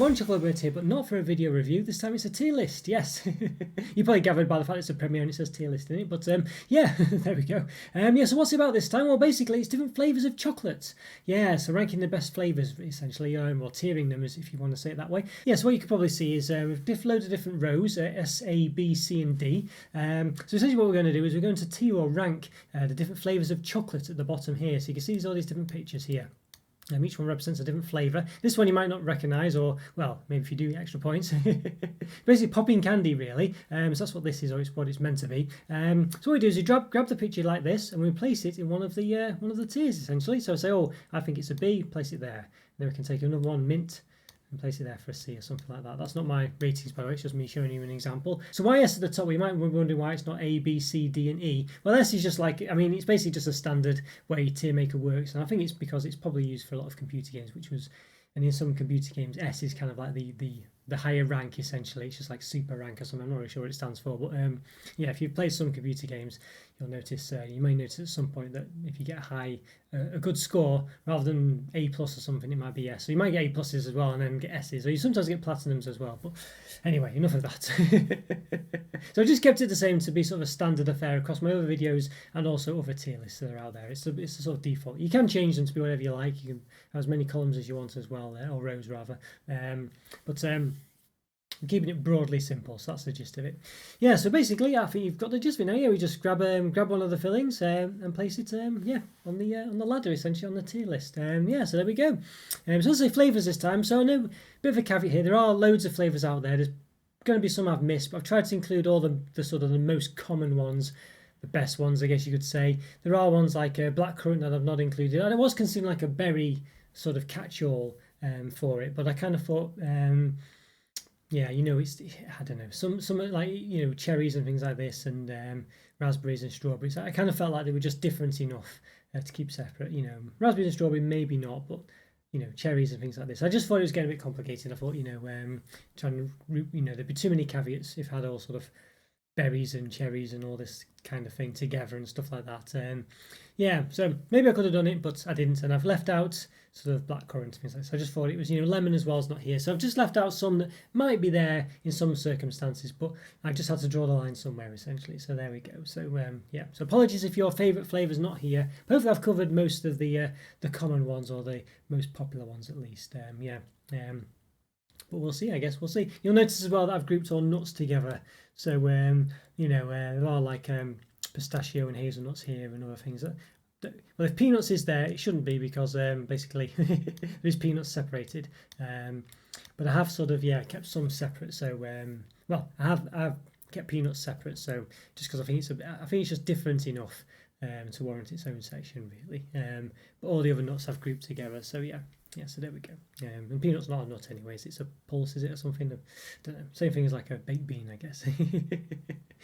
one chocolate bird here, but not for a video review. This time it's a tier list, yes. You probably gathered by the fact it's a premiere and it says tier list in it, but yeah, there we go. Yeah, so what's it about this time? Well, basically it's different flavours of chocolate. Yeah, so ranking the best flavours, essentially, or tiering them, as if you want to say it that way. Yeah, so what you could probably see is we've loads of different rows, S, A, B, C and D. So essentially what we're going to do is we're going to tier or rank the different flavours of chocolate at the bottom here. So you can see there's all these different pictures here. Each one represents a different flavour. This one you might not recognise, or, well, maybe if you do, get extra points. Basically popping candy, really. So that's what this is, or it's what it's meant to be. So what we do is we grab the picture like this, and we place it in one of the tiers, essentially. So say, oh, I think it's a B, place it there. And then we can take another one, mint, and place it there for a C or something like that. That's not my ratings, by the way, it's just me showing you an example. So why S at the top? We might be wondering why it's not A, B, C, D and E. Well, S is just like, I mean, it's basically just a standard way tier maker works, and I think it's because it's probably used for a lot of computer games, and in some computer games, S is kind of like the higher rank, essentially. It's just like super rank or something. I'm not really sure what it stands for, but yeah, if you've played some computer games, you'll notice, you may notice at some point that if you get a good score, rather than A plus or something, it might be S. So you might get A pluses as well and then get S's, or you sometimes get platinums as well. But anyway, enough of that. So I just kept it the same to be sort of a standard affair across my other videos and also other tier lists that are out there. It's a sort of default. You can change them to be whatever you like. You can have as many columns as you want as well, or rows rather. But I'm keeping it broadly simple, so that's the gist of it. Yeah, so basically, I think you've got the gist of it now. Yeah, we just grab one of the fillings and place it yeah, on the ladder, essentially, on the tier list. Yeah, so there we go. So let's say flavours this time. So I know, bit of a caveat here. There are loads of flavours out there. There's going to be some I've missed, but I've tried to include all the sort of the most common ones, the best ones, I guess you could say. There are ones like blackcurrant that I've not included, and it was considered like a berry sort of catch-all for it, but I kind of thought, yeah, you know, it's, I don't know, some like, you know, cherries and things like this, and raspberries and strawberries. I kind of felt like they were just different enough to keep separate. You know, raspberries and strawberry maybe not, but you know, cherries and things like this. I just thought it was getting a bit complicated. I thought, you know, trying to, you know, there'd be too many caveats if I had all sort of berries and cherries and all this kind of thing together and stuff like that. Yeah, so maybe I could have done it, but I didn't, and I've left out sort of blackcurrant and things like that. So I just thought it was, you know, lemon as well is not here. So I've just left out some that might be there in some circumstances, but I just had to draw the line somewhere, essentially. So there we go. So yeah, so apologies if your favourite flavour's not here. But hopefully I've covered most of the common ones, or the most popular ones at least. Yeah. But we'll see, I guess. We'll see. You'll notice as well that I've grouped all nuts together. So, you know, there are like pistachio and hazelnuts here and other things. Well, if peanuts is there, it shouldn't be, because basically there's peanuts separated. But I have sort of, yeah, kept some separate. So, well, I've kept peanuts separate. So just because I think it's just different enough to warrant its own section, really. But all the other nuts I've grouped together. So yeah. Yeah, so there we go. And peanut's not a nut anyways, it's a pulse, is it, or something? I don't know. Same thing as like a baked bean, I guess.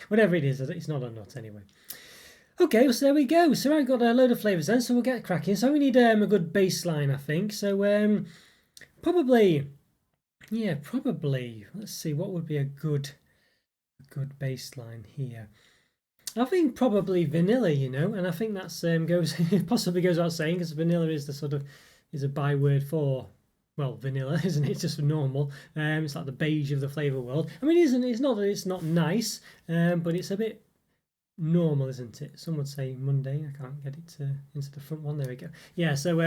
Whatever it is, it's not a nut anyway. Okay, so there we go. So I've got a load of flavours then, so we'll get cracking. So we need a good baseline, I think. So probably, let's see, what would be a good baseline here? I think probably vanilla, you know, and I think that's possibly goes without saying, because vanilla is is a byword for, well, vanilla, isn't it? It's just normal. It's like the beige of the flavour world. I mean, it's not that it's not nice, but it's a bit normal, isn't it? Some would say mundane. I can't get it into the front one. There we go. Yeah. So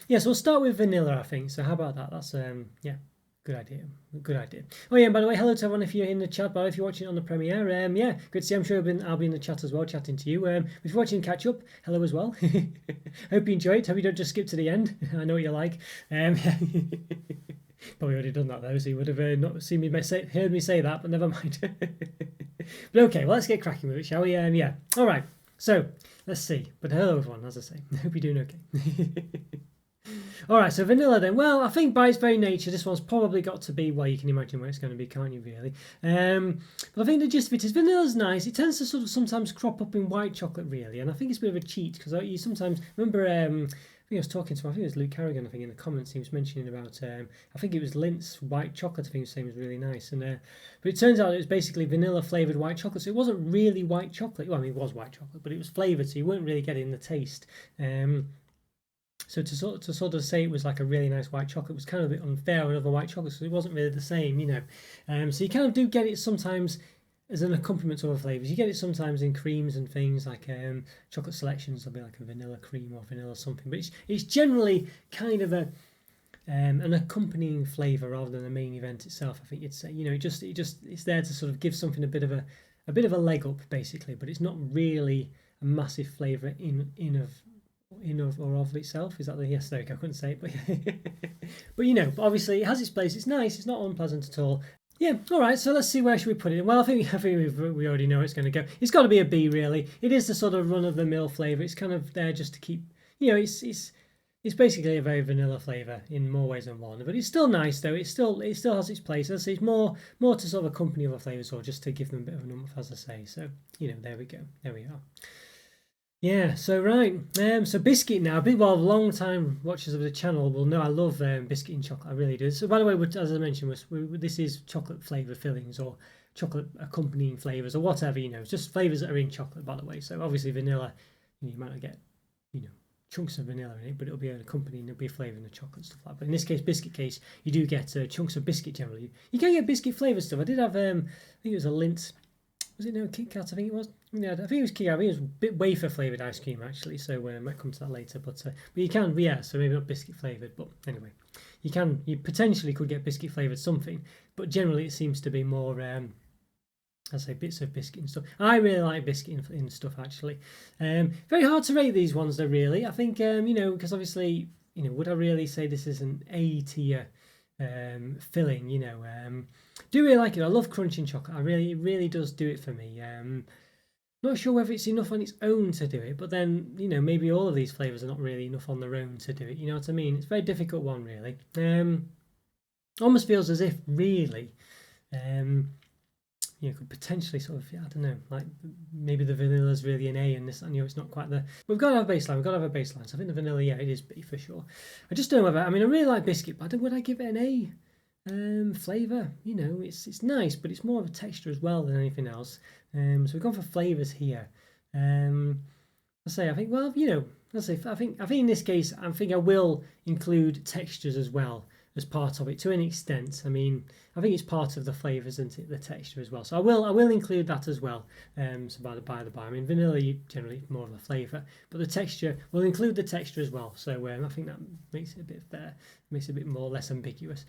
yeah. So we'll start with vanilla, I think. So how about that? That's yeah. Good idea. Good idea. Oh yeah, and by the way, hello to everyone if you're in the chat. By the way, if you're watching on the premiere, yeah, good to see you. I'm sure I'll be in the chat as well, chatting to you. If you're watching catch up, hello as well. Hope you enjoy it. Hope you don't just skip to the end. I know what you're like. Probably already done that though, so you would have not seen me heard me say that, but never mind. But okay, well, let's get cracking with it, shall we? Yeah. All right. So let's see. But hello everyone, as I say. Hope you're doing okay. All right, so vanilla then. Well, I think by its very nature, this one's probably got to be, well, you can imagine where it's going to be, can't you, really? But I think the gist of it is vanilla's nice. It tends to sort of sometimes crop up in white chocolate, really, and I think it's a bit of a cheat, because you sometimes, remember, I think I was talking to, I think it was Luke Carrigan, I think, in the comments, he was mentioning about, I think it was Lindt's white chocolate, I think he was saying was really nice, and but it turns out it was basically vanilla flavoured white chocolate, so it wasn't really white chocolate. Well, I mean, it was white chocolate, but it was flavoured, so you weren't really getting the taste. So to sort of say it was like a really nice white chocolate was kind of a bit unfair on other white chocolates, because it wasn't really the same, you know. So you kind of do get it sometimes as an accompaniment to other flavors. You get it sometimes in creams and things like chocolate selections. There'll be like a vanilla cream or vanilla something, but it's generally kind of a an accompanying flavor rather than the main event itself. I think you'd say, you know, it's there to sort of give something a bit of a leg up basically, but it's not really a massive flavor in of or of itself. Is that the yes? There we go. I couldn't say it, but but you know, obviously it has its place. It's nice. It's not unpleasant at all. Yeah, all right, so let's see, where should we put it? Well, I think we already know it's going to go. It's got to be a B, really. It is the sort of run-of-the-mill flavour. It's kind of there just to keep, you know, it's basically a very vanilla flavour in more ways than one. But it's still nice, though. It still has its place. As I say, it's more to sort of accompany other flavours or just to give them a bit of an oomph, as I say. So, you know, there we go. There we are. Yeah, so right, so biscuit now. Well, long time watchers of the channel will know I love biscuit and chocolate. I really do. So by the way, as I mentioned, this is chocolate flavoured fillings or chocolate accompanying flavours or whatever, you know. It's just flavours that are in chocolate, by the way. So obviously vanilla, you might not get, you know, chunks of vanilla in it, but it'll be an accompanying, it'll be a flavour in the chocolate and stuff like that. But in this case, biscuit case, you do get chunks of biscuit generally. You can get biscuit flavoured stuff. I did have, I think it was a Lindt. Was it no Kit Kat? I think it was. Yeah, I think it was Kit Kat. I think it was a bit wafer flavoured ice cream actually. So I might come to that later. But you can, yeah. So maybe not biscuit flavoured, but anyway, you potentially could get biscuit flavoured something, but generally it seems to be more, I say, bits of biscuit and stuff. I really like biscuit in stuff actually. Very hard to rate these ones though. Really, I think you know, because obviously, you know, would I really say this is an A tier filling? You know. Do really like it. I love crunching chocolate. It really does do it for me. Not sure whether it's enough on its own to do it, but then, you know, maybe all of these flavors are not really enough on their own to do it. You know what I mean? It's a very difficult one, really. Almost feels as if really, you know, could potentially sort of, I don't know, like maybe the vanilla's really an A, and this, you know, it's not quite there. We've got to have a baseline. We've got to have a baseline. So I think the vanilla, yeah, it is B for sure. I just don't know whether. I mean, I really like biscuit, but would I give it an A? Flavor, you know, it's nice, but it's more of a texture as well than anything else. So we've gone for flavors here. I say, I think, well, you know, let's say, I think in this case, I think I will include textures as well as part of it to an extent. I mean, I think it's part of the flavors, isn't it, the texture as well. So I will include that as well. So by the by, I mean, vanilla generally more of a flavor, but the texture will include the texture as well. So I think that makes it a bit fair, makes it a bit more less ambiguous.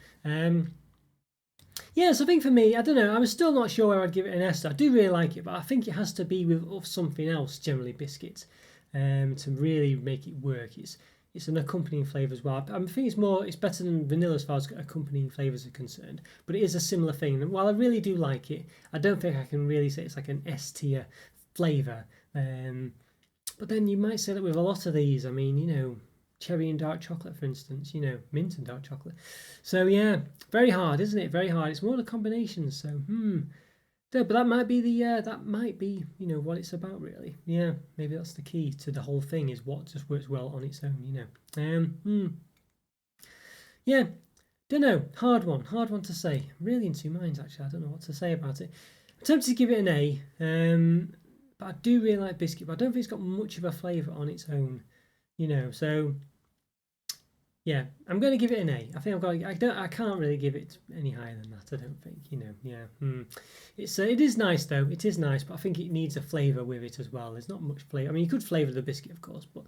Yeah, so I think for me, I don't know, I'm still not sure where I'd give it an S. I do really like it, but I think it has to be with something else, generally biscuits, to really make it work. It's an accompanying flavour as well. I think it's better than vanilla as far as accompanying flavours are concerned, but it is a similar thing. And while I really do like it, I don't think I can really say it's like an S tier flavour. But then you might say that with a lot of these, I mean, you know, cherry and dark chocolate, for instance, you know, mint and dark chocolate. So yeah, very hard, isn't it? Very hard. It's more the combinations. So but that might be you know, what it's about really. Yeah, maybe that's the key to the whole thing, is what just works well on its own, you know. Yeah, don't know, hard one to say. I'm really in two minds actually. I don't know what to say about it. I'm tempted to give it an A, but I do really like biscuit, but I don't think it's got much of a flavour on its own, you know. So yeah, I'm going to give it an A. I think I can't really give it any higher than that, I don't think, you know. Yeah. It is nice though. It is nice, but I think it needs a flavour with it as well. There's not much flavour. I mean, you could flavour the biscuit, of course, but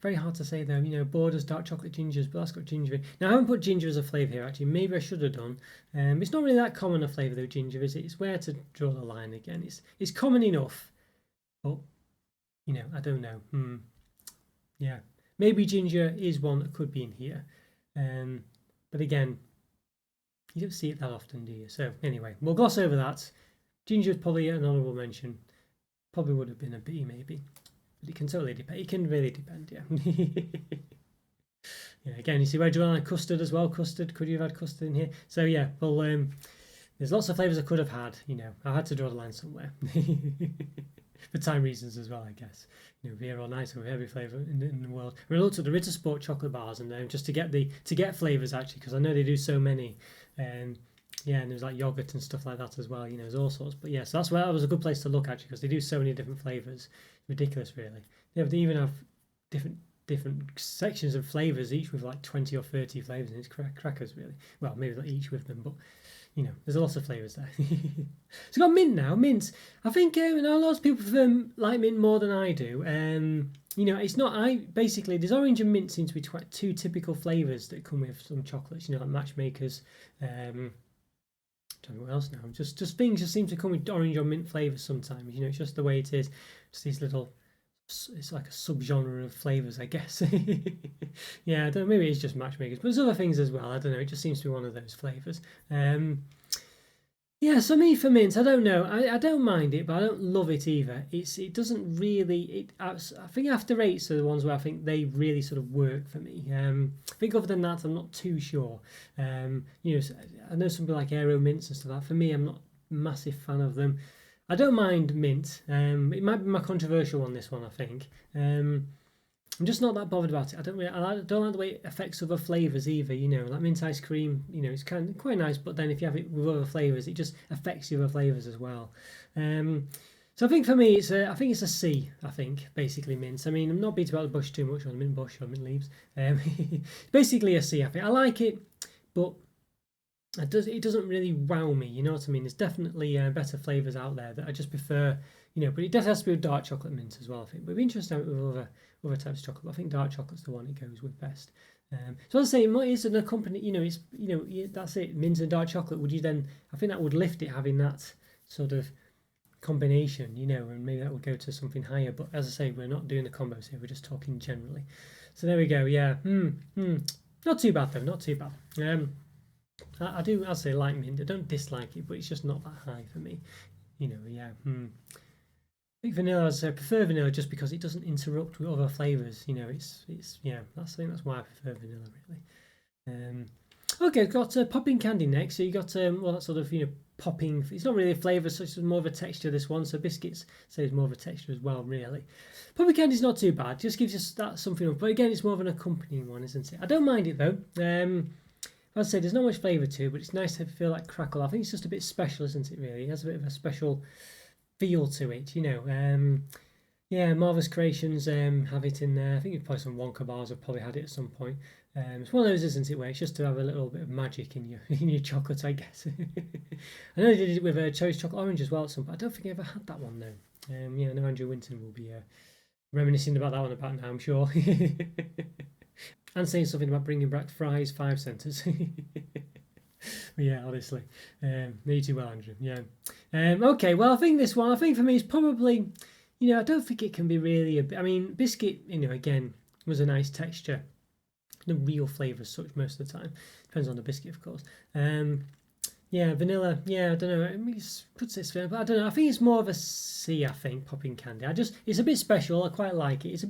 very hard to say though. You know, Borders dark chocolate gingers, but that's got ginger in. Now I haven't put ginger as a flavour here actually. Maybe I should have done. It's not really that common a flavour though, ginger, is it? It's where to draw the line again. It's common enough, but you know, I don't know. Yeah, maybe ginger is one that could be in here, but again, you don't see it that often, do you? So anyway, we'll gloss over that. Ginger is probably an honourable mention. Probably would have been a B maybe, but it can totally depend. It can really depend, yeah. Yeah, again, you see where do I like custard as well? Custard, could you have had custard in here? So yeah, well, there's lots of flavours I could have had. You know, I had to draw the line somewhere. For time reasons as well, I guess. You know, beer or nice with every flavour in the world. We looked at the Ritter Sport chocolate bars, and just to get flavours actually, because I know they do so many. Yeah, and there's like yogurt and stuff like that as well. You know, there's all sorts. But yeah, so that was a good place to look actually, because they do so many different flavours. Ridiculous, really. They even have different sections of flavors, each with like 20 or 30 flavors, and it's crackers really. Well, maybe not each with them, but you know, there's a lot of flavors there. So we've got mint now. Mint, I think a lot of people prefer like mint more than I do. You know, it's not. Basically there's orange and mint seem to be two typical flavors that come with some chocolates. You know, like matchmakers. Don't know what else now. Just things just seem to come with orange or mint flavors sometimes. You know, it's just the way it is. Just these little. It's like a subgenre of flavors, I guess. Yeah, I don't know, maybe it's just matchmakers, but there's other things as well. I don't know. It just seems to be one of those flavors. Yeah, so me for mint, I don't know. I don't mind it, but I don't love it either. It doesn't really. I think after eights are the ones where I think they really sort of work for me. I think other than that, I'm not too sure. You know, I know something like Aero mints and stuff like that. For me, I'm not a massive fan of them. I don't mind mint. It might be my controversial one. This one, I think. I'm just not that bothered about it. I don't like the way it affects other flavors either. You know, like mint ice cream. You know, it's kind of quite nice, but then if you have it with other flavors, it just affects the other flavors as well. So I think for me, I think it's a C. I think basically mint. I mean, I'm not beat about the bush too much, or the mint bush, or mint leaves. Basically a C. I think I like it, but it doesn't really wow me, you know what I mean? There's definitely better flavors out there that I just prefer, you know, but it definitely has to be with dark chocolate mint as well, I think. But it'd be interesting with other types of chocolate. But I think dark chocolate's the one it goes with best. So as I say, it is an accompany, you know, it's, you know, that's it, mint and dark chocolate. Would you then, I think that would lift it having that sort of combination, you know, and maybe that would go to something higher. But as I say, we're not doing the combos here, we're just talking generally. So there we go, yeah. Not too bad though, not too bad. I do, I'd say, like mint. I don't dislike it, but it's just not that high for me. You know, yeah. I think vanilla, I prefer vanilla just because it doesn't interrupt with other flavours. You know, it's yeah. I think that's why I prefer vanilla really. Okay, got popping candy next. So you got well, that sort of, you know, popping. It's not really a flavour, so it's more of a texture. This one, so biscuits say it's more of a texture as well, really. Popping candy's not too bad. Just gives us that something up. But again, it's more of an accompanying one, isn't it? I don't mind it though. I'd say there's not much flavour to, but it's nice to feel like crackle. I think it's just a bit special, isn't it? Really, it has a bit of a special feel to it, you know. Yeah, Marvelous Creations have it in there. I think you've probably some Wonka bars have probably had it at some point. It's one of those, isn't it, where it's just to have a little bit of magic in your chocolate, I guess. I know they did it with cherry chocolate orange as well at some point. I don't think I ever had that one though. Yeah, I know Andrew Winton will be reminiscing about that one about now, I'm sure. And saying something about bringing back fries 5 centres. Yeah, honestly, me too well, Andrew. Yeah. Okay, well, I think this one, I think for me, is probably, you know, I don't think it can be really. I mean, biscuit, you know, again, was a nice texture. No real flavour as such most of the time. Depends on the biscuit, of course. Yeah, vanilla. Yeah, I don't know. I mean, puts this, but I don't know. I think it's more of a C. I think popping candy. It's a bit special. I quite like it.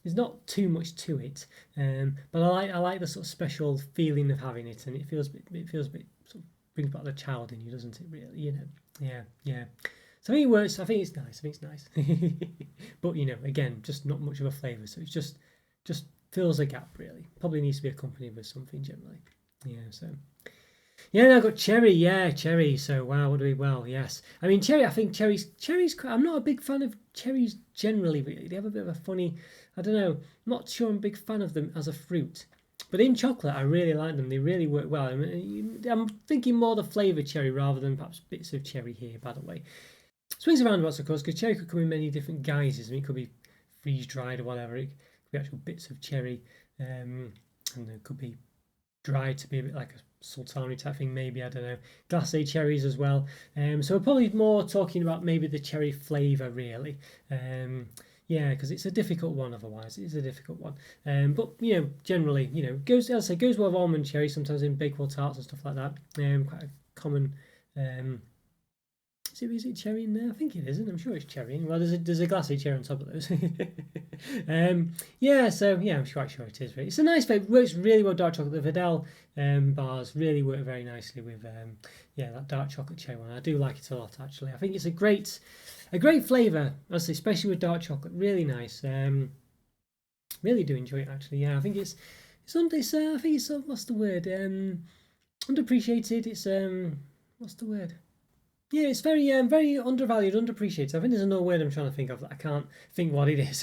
There's not too much to it, but I like the sort of special feeling of having it, and it feels a bit sort of brings back the child in you, doesn't it? Really, you know. Yeah. So I think it works. I think it's nice. But you know, again, just not much of a flavour, so it's just fills a gap really. Probably needs to be accompanied with something generally. Yeah. So. Yeah, now I've got cherry. Yeah, cherry. So wow, what do we? Well, yes. I mean, cherry. I think cherries. I'm not a big fan of cherries generally. Really, they have a bit of a funny. I don't know. I'm not sure I'm a big fan of them as a fruit. But in chocolate, I really like them. They really work well. I'm thinking more the flavoured cherry rather than perhaps bits of cherry here. By the way, swings and roundabouts, of course, because cherry could come in many different guises. I mean, it could be freeze dried or whatever. It could be actual bits of cherry, and it could be dried to be a bit like a sultani type thing, maybe, I don't know. Glacé cherries as well. So we're probably more talking about maybe the cherry flavour really. Yeah, because it's a difficult one otherwise. It is a difficult one. But you know, generally, you know, goes well with almond cherry, sometimes in Bakewell tarts and stuff like that. Quite a common. Is it cherry in there? I think it isn't. I'm sure it's cherry. Well, there's a glassy cherry on top of those. Yeah, so yeah, I'm quite sure it is. It's a nice flavour. Works really well. Dark chocolate. The Vidal bars really work very nicely with yeah, that dark chocolate cherry one. I do like it a lot actually. I think it's a great flavour, especially with dark chocolate. Really nice. Really do enjoy it actually. Yeah, I think it's I think it's what's the word? Underappreciated. It's what's the word? Yeah, it's very undervalued, underappreciated. I think there's another word I'm trying to think of that I can't think what it is.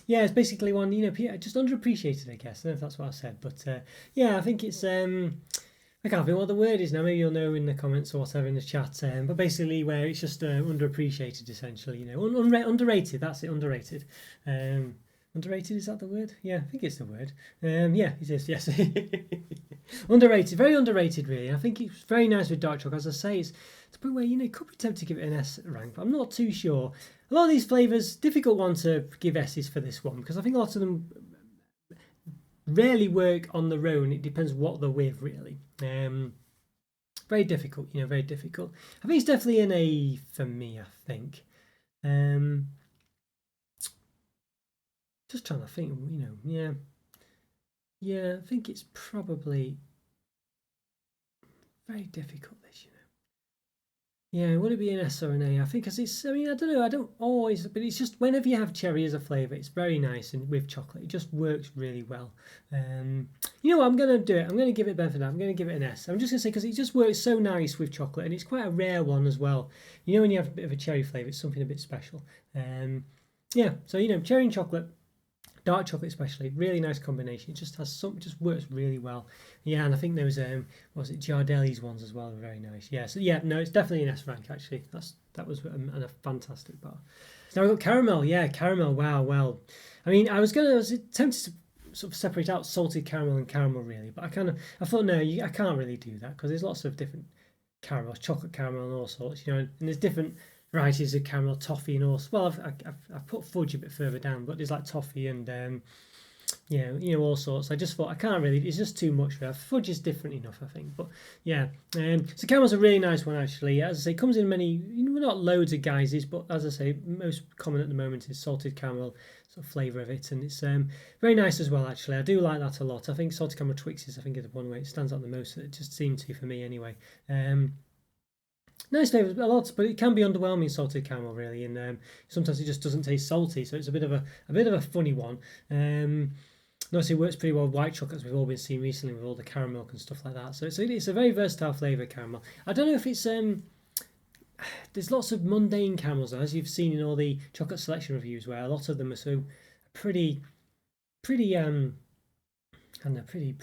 Yeah, it's basically one, just underappreciated, I guess. I don't know if that's what I said, but yeah, I think it's I can't think what the word is now. Maybe you'll know in the comments or whatever in the chat. But basically, where it's just underappreciated, essentially. Underrated. That's it. Underrated. Um, Underrated, is that the word? Yeah, I think it's the word. Yeah, it is. Yes. Underrated. Very underrated, really. I think it's very nice with dark chocolate. As I say, it's the point where you could be tempted to give it an S rank, but I'm not too sure. A lot of these flavours, difficult one to give S's for this one because I think a lot of them rarely work on their own. It depends what they're with, really. Very difficult, very difficult. I think it's definitely an A for me, I think. Just trying to think, yeah. Yeah, I think it's probably very difficult, this. Yeah, would it be an S or an A? I think because it's, I don't know, I don't always, but it's just whenever you have cherry as a flavour, it's very nice and with chocolate, it just works really well. You know what, I'm going to do it. I'm going to give it benefit. I'm going to give it an S. I'm just going to say because it just works so nice with chocolate and it's quite a rare one as well. When you have a bit of a cherry flavour, it's something a bit special. Yeah, so cherry and chocolate. Dark chocolate especially, really nice combination. It just has some, just works really well. Yeah, and I think those was it Giardelli's ones as well are very nice. Yeah, so yeah, no, it's definitely an S rank actually. That was a fantastic bar. Now we've got caramel. Yeah, caramel. Wow, well, I was tempted to sort of separate out salted caramel and caramel really, but I thought no, I can't really do that because there's lots of different caramels, chocolate caramel and all sorts, and there's different varieties of caramel, toffee, and all. Well, I've put fudge a bit further down, but there's like toffee and all sorts. I just thought I can't really. It's just too much for that. Fudge is different enough, I think. But yeah, so caramel's a really nice one actually. As I say, it comes in many, not loads of guises, but as I say, most common at the moment is salted caramel sort of flavour of it, and it's very nice as well. Actually, I do like that a lot. I think salted caramel Twixes, I think, is the one where it stands out the most. It just seemed to for me anyway. Nice flavours, a lot, but it can be underwhelming salted caramel really, and sometimes it just doesn't taste salty, so it's a bit of a funny one. Obviously, it works pretty well with white chocolate as we've all been seeing recently with all the caramel milk and stuff like that. So it's a very versatile flavour caramel. I don't know if it's there's lots of mundane caramels as you've seen in all the chocolate selection reviews, where a lot of them are so pretty I don't know, pretty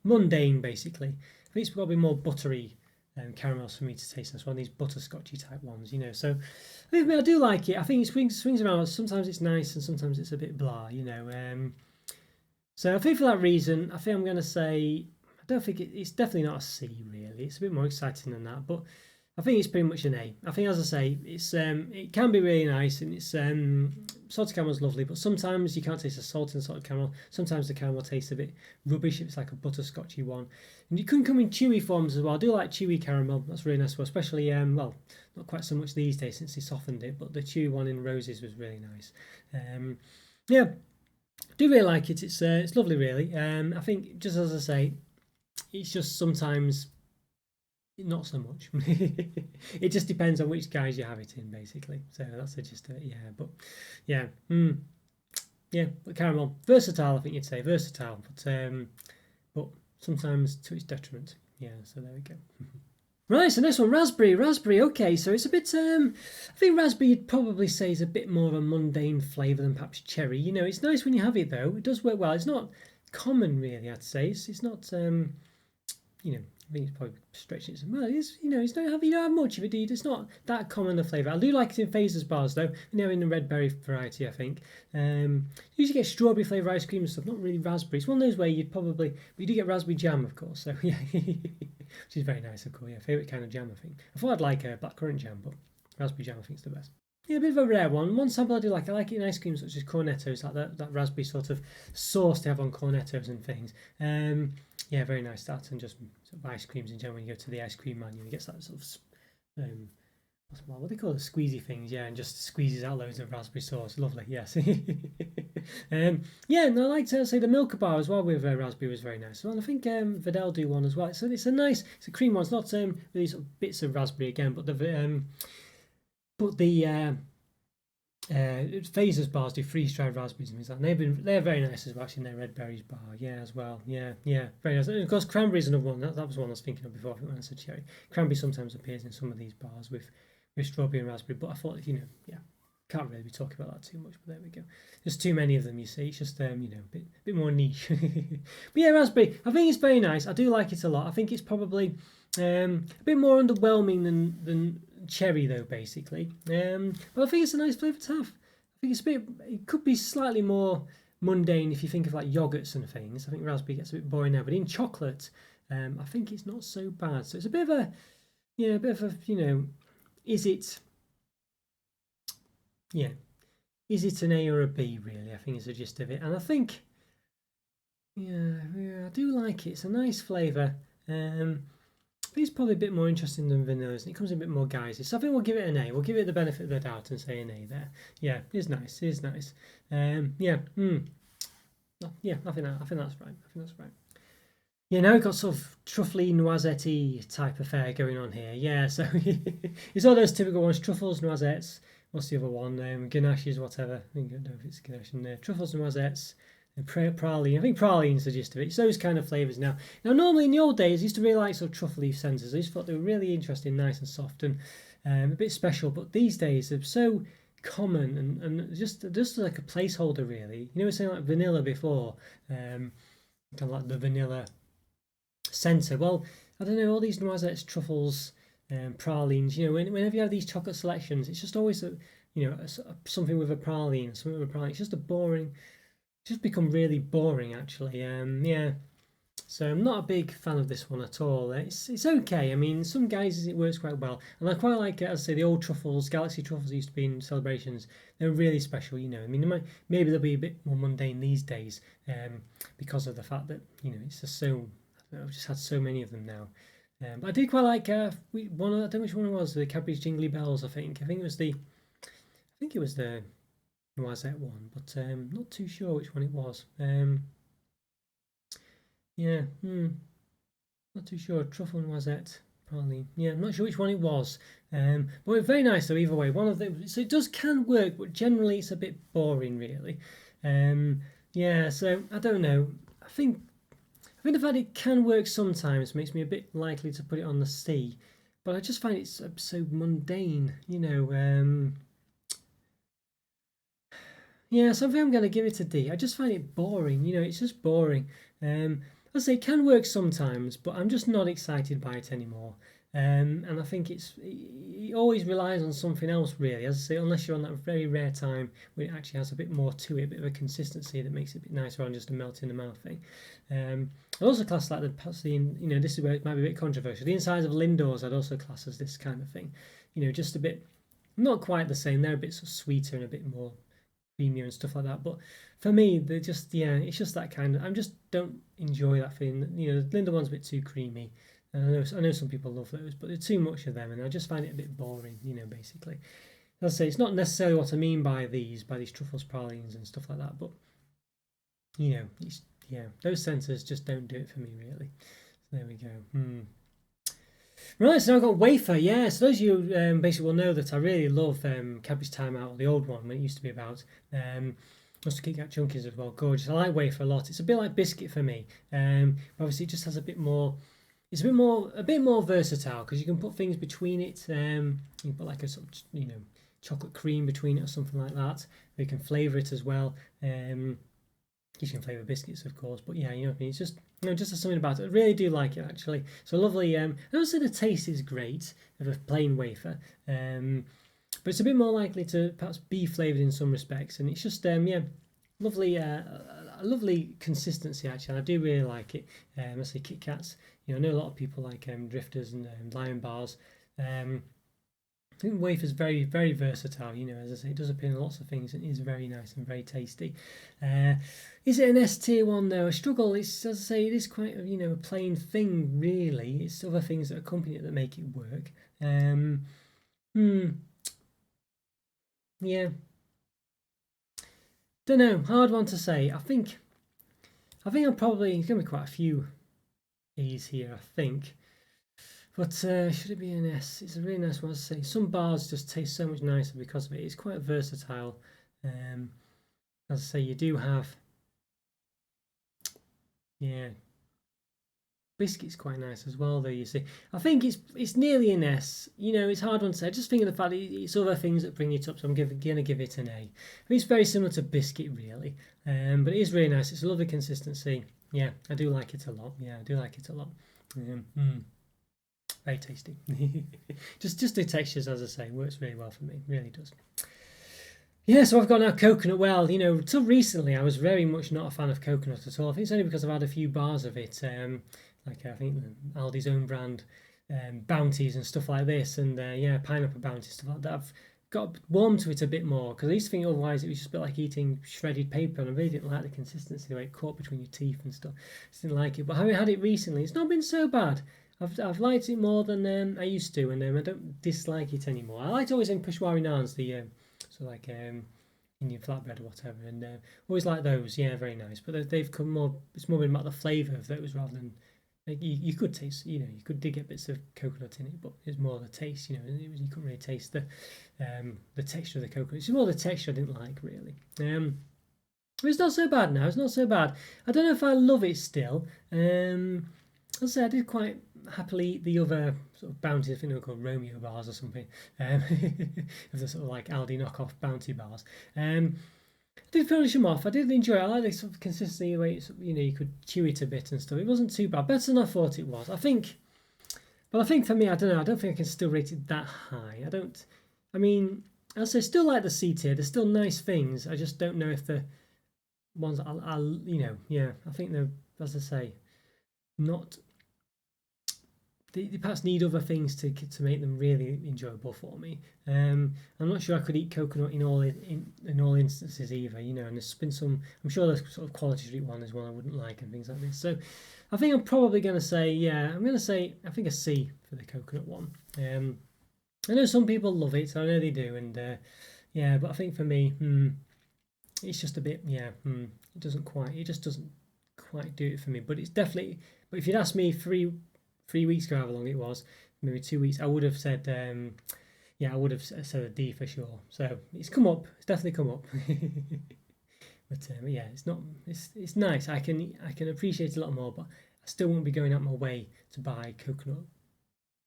mundane basically. I think it's probably more buttery caramels for me to taste. That's one of these butterscotchy type ones, So I do like it. I think it swings around. Sometimes it's nice and sometimes it's a bit blah, So I think for that reason, I think I'm going to say I don't think it's definitely not a C really. It's a bit more exciting than that, but I think it's pretty much an A. I think, as I say, it's it can be really nice, and it's salted caramel's lovely, but sometimes you can't taste the salt in salted caramel. Sometimes the caramel tastes a bit rubbish if it's like a butterscotchy one. And you can come in chewy forms as well. I do like chewy caramel. That's really nice, especially well, not quite so much these days since they softened it, but the chewy one in roses was really nice. Yeah, I do really like it. It's lovely, really. I think, just as I say, it's just sometimes not so much. It just depends on which guys you have it in, basically. So that's the gist of it. Yeah, but yeah, yeah. But caramel, versatile. I think you'd say versatile, but sometimes to its detriment. Yeah. So there we go. Right, so next one, raspberry. Raspberry, okay, so it's a bit, I think raspberry you'd probably say is a bit more of a mundane flavour than perhaps cherry. It's nice when you have it though. It does work well. It's not common really, I'd say. It's not, I think it's probably stretching it. Well, it's you don't have much of it, dude. It's not that common a flavour. I do like it in Phaser's bars though. In the red berry variety, I think. Usually get strawberry flavour ice cream and stuff. Not really raspberry. It's one of those where you do get raspberry jam, of course. So yeah, which is very nice, of course. Yeah, favourite kind of jam, I think. I thought I'd like blackcurrant jam, but raspberry jam I think is the best. Yeah, a bit of a rare one. One sample I do like. I like it in ice cream such as cornettos, like that raspberry sort of sauce they have on cornettos and things. Yeah, very nice that, and just sort of ice creams in general. When you go to the ice cream man, you get that sort of what they call the squeezy things, yeah, and just squeezes out loads of raspberry sauce. Lovely, yes. Yeah, and I like to say the Milka bar as well with raspberry was very nice. Well, I think Vidal do one as well. So it's a cream one. It's not really sort of bits of raspberry again, but the Phaser's bars do freeze-dried raspberries and things like that. They're very nice as well. Actually, their red berries bar, yeah, as well. Yeah, very nice. And of course, cranberry's another one. That was one I was thinking of before. I think when I said cherry, cranberry sometimes appears in some of these bars with strawberry and raspberry. But I thought, yeah, can't really be talking about that too much. But there we go. There's too many of them, you see. It's just a bit more niche. But yeah, raspberry. I think it's very nice. I do like it a lot. I think it's probably a bit more underwhelming than cherry though, basically. But I think it's a nice flavour to have. I think it could be slightly more mundane if you think of like yogurts and things. I think raspberry gets a bit boring now, but in chocolate, I think it's not so bad. So it's a bit of a, is it, is it an A or a B really? I think is the gist of it. And I think, I do like it. It's a nice flavour. It's probably a bit more interesting than vanillas, and it comes in a bit more guisy. So I think we'll give it an A. We'll give it the benefit of the doubt and say an A there. Yeah, it's nice. It's nice. Yeah, I think that's right. Yeah, now we've got sort of truffly noisette type affair going on here. Yeah, so it's all those typical ones: truffles, noisettes. What's the other one? Ganaches, whatever. I don't know if it's ganache in there. Truffles, noisettes. And praline. I think praline's the gist of it. It's those kind of flavours now. Now, normally in the old days, I used to really like sort of truffle leaf centres. I just thought they were really interesting, nice and soft, and a bit special. But these days, they're so common and just like a placeholder, really. You know, we were saying like vanilla before, kind of like the vanilla centre. Well, I don't know, all these noisettes, truffles, pralines. Whenever you have these chocolate selections, it's just always something with a praline, something with a praline. It's just a boring. Just become really boring actually. So I'm not a big fan of this one at all. It's okay. I mean, some guys it works quite well, and I quite like, as I say, the old truffles, Galaxy truffles used to be in celebrations. They're really special. I mean, maybe they'll be a bit more mundane these days, because of the fact that it's just so. I've just had so many of them now. But I did quite like one. I don't know which one it was. The Cadbury's Jingly Bells. I think it was the noisette one, but not too sure which one it was. Not too sure. Truffle noisette, probably. Yeah, I'm not sure which one it was. But it's very nice though. Either way, one of them. So it can work, but generally it's a bit boring, really. So I don't know. I think the fact it can work sometimes makes me a bit likely to put it on the C, but I just find it so mundane. Yeah, so I think I'm going to give it a D. I just find it boring. It's just boring. I say it can work sometimes, but I'm just not excited by it anymore. And I think it always relies on something else, really. As I say, unless you're on that very rare time where it actually has a bit more to it, a bit of a consistency that makes it a bit nicer than just a melt in the mouth thing. I also class like this is where it might be a bit controversial. The insides of Lindors I'd also class as this kind of thing. Just a bit, not quite the same. They're a bit sort of sweeter and a bit more creamier and stuff like that, but for me they're just it's just that kind of, I just don't enjoy that feeling. The Linda one's a bit too creamy, and I know some people love those, but there's too much of them and I just find it a bit boring, basically. As I say, it's not necessarily what I mean by these truffles, pralines and stuff like that, but those centres just don't do it for me, really. So there we go. Right, so I've got Wafer. Yeah, so those of you basically will know that I really love Cadbury's Time Out, the old one, when it used to be about. Also Kit Kat Chunkies as well, gorgeous. I like Wafer a lot. It's a bit like biscuit for me. Obviously, it just has a bit more. It's a bit more versatile because you can put things between it. You can put like a sort of chocolate cream between it or something like that. Or you can flavour it as well. You can flavour biscuits, of course, but yeah, what I mean. It's just just there's something about it. I really do like it actually. So lovely. I don't say the taste is great of a plain wafer, but it's a bit more likely to perhaps be flavoured in some respects, and it's just lovely. A lovely consistency actually. I do really like it. I say Kit Kats. I know a lot of people like Drifters and Lion Bars. I think Wafer's very, very versatile. As I say, it does appear in lots of things and is very nice and very tasty. Is it an S tier one though? I struggle. It's, as I say, it is quite a plain thing really. It's other things that accompany it that make it work. Yeah. Don't know. Hard one to say. I think I'm probably, it's going to be quite a few E's here, I think. But should it be an S? It's a really nice one to say. Some bars just taste so much nicer because of it. It's quite versatile. As I say, you do have, yeah, biscuit's quite nice as well, though. You see, I think it's nearly an S. You know, it's hard one to say. Just thinking of the fact it's other things that bring it up, so I'm gonna give it an A. I mean, it's very similar to biscuit, really, but it is really nice. It's a lovely consistency. Yeah, I do like it a lot. Yeah, I do like it a lot. Very tasty. just the textures, as I say, works really well for me. Really does. Yeah, so I've got now coconut. Well, you know, till recently I was very much not a fan of coconut at all. I think it's only because I've had a few bars of it, like I think Aldi's own brand bounties and stuff like this, and yeah, pineapple bounties stuff like that. I've got warmed to it a bit more because I used to think otherwise it was just a bit like eating shredded paper, and I really didn't like the consistency, the way it caught between your teeth and stuff. Just didn't like it. But having had it recently, it's not been so bad. I've liked it more than I used to, and I don't dislike it anymore. I liked always in Peshwari naans, the so like Indian flatbread or whatever, and always like those. Yeah, very nice. But they've come more. It's more been about the flavour of those rather than like you could taste. You know, you could dig get bits of coconut in it, but it's more the taste. You know, you couldn't really taste the texture of the coconut. It's more the texture I didn't like really. It's not so bad now. It's not so bad. I don't know if I love it still. As I say, I did quite happily eat the other sort of bounties. I think they were called Romeo bars or something. Of the sort of like Aldi knockoff bounty bars. I did finish them off. I did enjoy it. I like the sort of consistency, the way it's, you know, you could chew it a bit and stuff. It wasn't too bad. Better than I thought it was. I think for me, I don't know. I don't think I can still rate it that high. I don't. I mean, I'll say still like the C tier. There's still nice things. I just don't know if the ones I'll you know, yeah. I think they're, as I say, not. They perhaps need other things to make them really enjoyable for me. I'm not sure I could eat coconut in all instances either, you know. And there's been some. I'm sure there's sort of quality street one as well I wouldn't like and things like this. So I think I'm probably going to say I'm going to say I think a C for the coconut one. I know some people love it, so I know they do, and yeah, but I think for me, it's just a bit it just doesn't quite do it for me. But it's definitely. But if you'd asked me 3 weeks ago, however long it was, maybe 2 weeks, I would have said, I would have said a D for sure. So it's come up. It's definitely come up. But yeah, it's not. It's nice. I can appreciate it a lot more, but I still won't be going out my way to buy coconut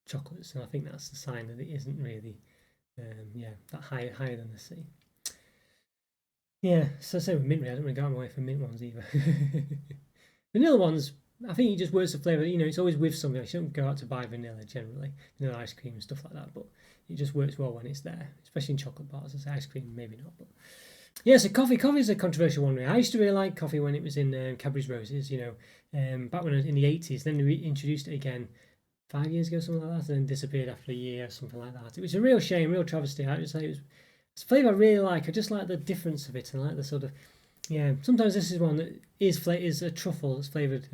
chocolates, and I think that's the sign that it isn't really, that higher than the C. Yeah, so same with mint. I don't really go out my way for mint ones either. Vanilla ones, I think it just works the flavour. You know, it's always with something. I shouldn't go out to buy vanilla generally, vanilla ice cream and stuff like that. But it just works well when it's there, especially in chocolate bars. As ice cream, maybe not. But yeah, so coffee. Coffee is a controversial one. Really. I used to really like coffee when it was in Cadbury's Roses. You know, back when in the 80s. Then we introduced it again 5 years ago, something like that, and then disappeared after a year, something like that. It was a real shame, real travesty. I would say it was. It's a flavour I really like. I just like the difference of it, and I like the sort of. Yeah, sometimes this is one that is a truffle that's flavoured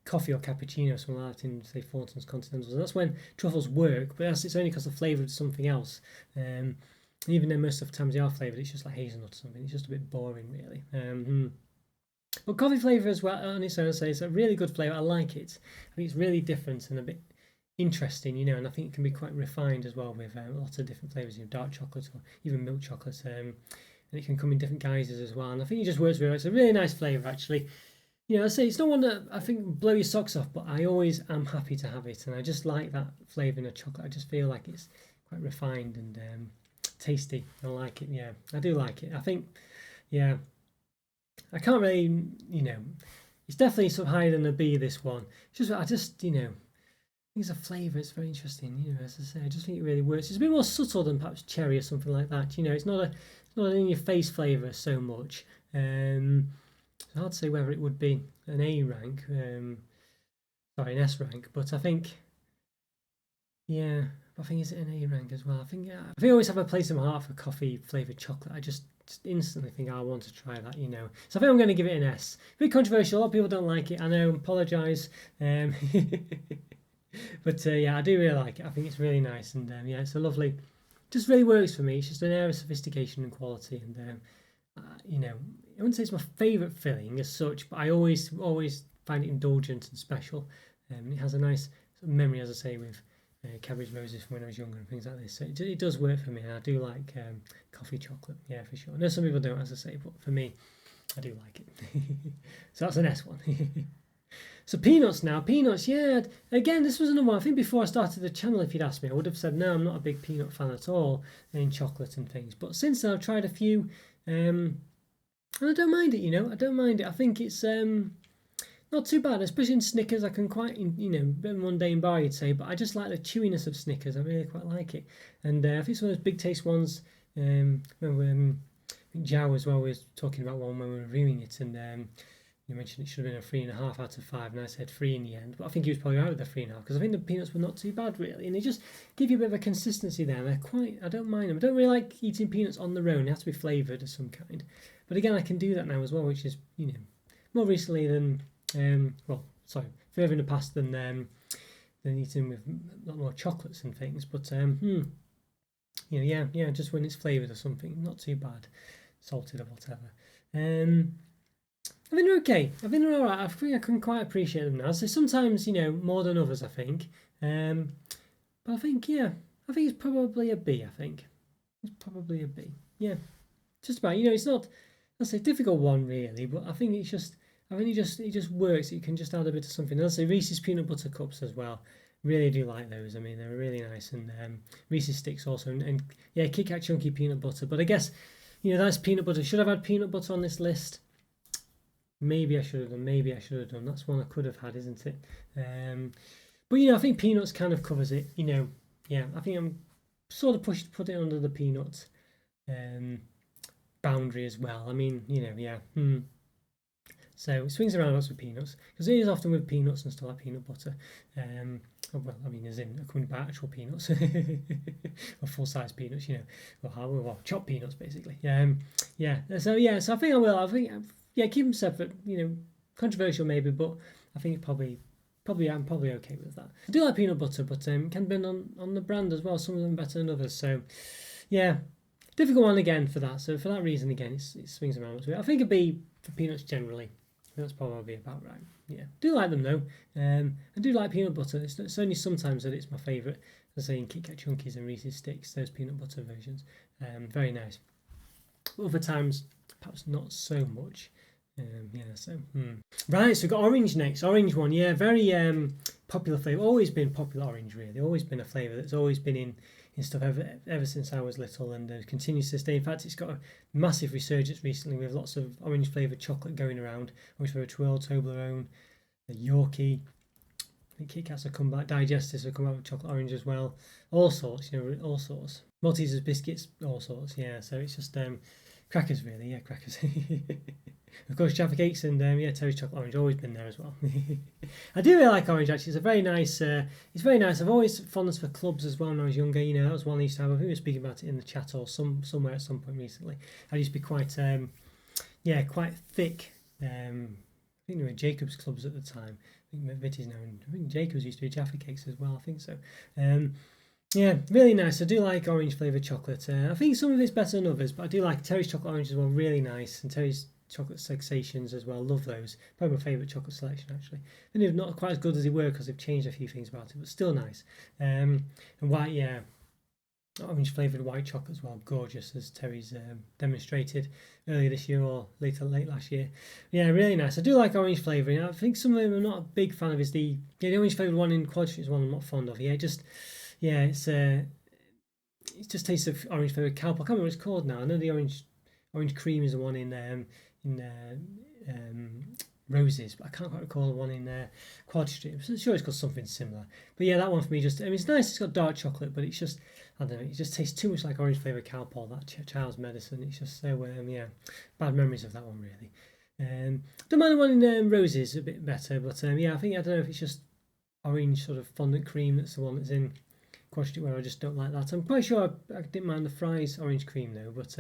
coffee or cappuccino, something like that in say Thornton's Continentals. And that's when truffles work, but it's only because they're flavoured something else. Even though most of the times they are flavoured, it's just like hazelnut or something. It's just a bit boring, really. But coffee flavour as well on its own, I say it's a really good flavour. I like it. I think it's really different and a bit interesting, you know, and I think it can be quite refined as well with lots of different flavours, you know, dark chocolate or even milk chocolate. And it can come in different guises as well. And I think it just works really well. It's a really nice flavour, actually. You know, I say it's not one that I think blow your socks off, but I always am happy to have it, and I just like that flavour in a chocolate. I just feel like it's quite refined and tasty. I like it. Yeah, I do like it. I think, yeah, I can't really, you know, it's definitely sort of higher than a B. This one. I just, you know, I think it's a flavour. It's very interesting. You know, as I say, I just think it really works. It's a bit more subtle than perhaps cherry or something like that. You know, it's not an in your face flavour so much. It's hard to say whether it would be an A rank, an S rank, but I think, yeah, I think it's an A rank as well. I think I always have a place in my heart for coffee flavoured chocolate. I just instantly think I want to try that, you know. So I think I'm going to give it an S. A bit controversial. A lot of people don't like it. I know. Apologise. But yeah, I do really like it. I think it's really nice, and yeah, it's a lovely. Just really works for me. It's just an air of sophistication and quality, and you know, I wouldn't say it's my favourite filling as such, but I always find it indulgent and special. It has a nice sort of memory, as I say, with Cabbage roses from when I was younger and things like this. So it does work for me. I do like coffee chocolate, yeah, for sure. I know some people don't, as I say, but for me, I do like it. So that's an S one. So peanuts now. Peanuts, yeah. Again, this was another one. I think before I started the channel, if you'd asked me, I would have said, no, I'm not a big peanut fan at all in chocolate and things. But since then, I've tried a few, and I don't mind it, you know. I don't mind it. I think it's not too bad, especially in Snickers. I can quite, you know, a bit of a mundane bar, you'd say, but I just like the chewiness of Snickers. I really quite like it. And I think it's one of those big taste ones. Remember, I think Jow as well was talking about one when we were reviewing it, and you mentioned it should have been a 3.5 out of 5, and I said 3 in the end. But I think he was probably right with the 3.5 because I think the peanuts were not too bad really, and they just give you a bit of a consistency there. They're quite. I don't mind them. I don't really like eating peanuts on their own. They have to be flavoured of some kind. But again, I can do that now as well, which is, you know, more recently than further in the past than eating with a lot more chocolates and things. But you know, yeah, just when it's flavoured or something, not too bad, salted or whatever. I think they're okay. I think they're all right. I think I can quite appreciate them now. So sometimes, you know, more than others, I think. But I think, yeah, I think it's probably a B. I think it's probably a B. Yeah, just about. You know, it's not. That's a difficult one, really. But I think it's just. I think it just works. You can just add a bit of something. I'll say Reese's peanut butter cups as well. Really do like those. I mean, they're really nice. And Reese's sticks also. And yeah, Kit Kat chunky peanut butter. But I guess, you know, that's peanut butter. Should have had peanut butter on this list. Maybe I should have done. Maybe I should have done. That's one I could have had, isn't it? But you know, I think peanuts kind of covers it. You know, yeah. I think I'm sort of put it under the peanut boundary as well. I mean, you know, yeah. So it swings around lots with peanuts because it is often with peanuts and stuff like peanut butter. Well, I mean, as in coming by actual peanuts or full-size peanuts, you know, or chopped peanuts basically. Yeah. So yeah, so I think I will. I think. Yeah, keep them separate. You know, controversial maybe, but I think probably I'm probably okay with that. I do like peanut butter, but can depend on the brand as well. Some of them better than others. So yeah, difficult one again for that. So for that reason, again, it swings around. I think a B for peanuts generally. That's probably about right. Yeah, do like them though. I do like peanut butter. It's only sometimes that it's my favourite. As I say in Kit Kat Chunkies and Reese's Sticks, those peanut butter versions. Very nice. Other times, perhaps not so much. Right, so we've got orange next. Orange one, yeah, very popular flavour. Always been popular orange, really. Always been a flavour that's always been in stuff ever since I was little, and continues to stay. In fact, it's got a massive resurgence recently with lots of orange flavoured chocolate going around. Orange flavoured twirl, Toblerone, the Yorkie. I think Kit Kats have come back. Digestives have come out with chocolate orange as well. All sorts, you know, all sorts. Maltesers biscuits, all sorts. Yeah, so it's just crackers, really. Yeah, crackers. Of course, Jaffa Cakes and Terry's chocolate orange always been there as well. I do really like orange actually. It's a very nice. It's very nice. I've always fondness for clubs as well when I was younger. You know, that was one I used to have. I think we were speaking about it in the chat or somewhere at some point recently. I used to be quite quite thick. I think there were Jacobs clubs at the time. I think McVitie's now. I think Jacobs used to be Jaffa Cakes as well. I think so. Yeah, really nice. I do like orange flavoured chocolate. I think some of it's better than others, but I do like Terry's chocolate orange as well. Really nice, and Terry's chocolate sensations as well. Love those. Probably my favourite chocolate selection actually. And they're not quite as good as they were because they've changed a few things about it, but still nice. And white, yeah, orange flavoured white chocolate as well. Gorgeous, as Terry's demonstrated earlier this year or late last year. Yeah, really nice. I do like orange flavouring. I think some of them I'm not a big fan of. Is the orange flavoured one in Quad Street is one I'm not fond of. Yeah, it's it just tastes of orange flavoured cowpole. I can't remember what it's called now. I know the orange cream is the one in Roses, but I can't quite recall the one in Quad Street. I'm sure it's got something similar. But yeah, that one for me just, I mean, it's nice, it's got dark chocolate, but it's just, I don't know, it just tastes too much like orange flavoured cowpole, that child's medicine. It's just so, bad memories of that one, really. Don't mind the one in Roses a bit better, but yeah, I don't know if it's just orange sort of fondant cream that's the one that's in Quad Street where I just don't like that. I'm quite sure I didn't mind the fries orange cream though, but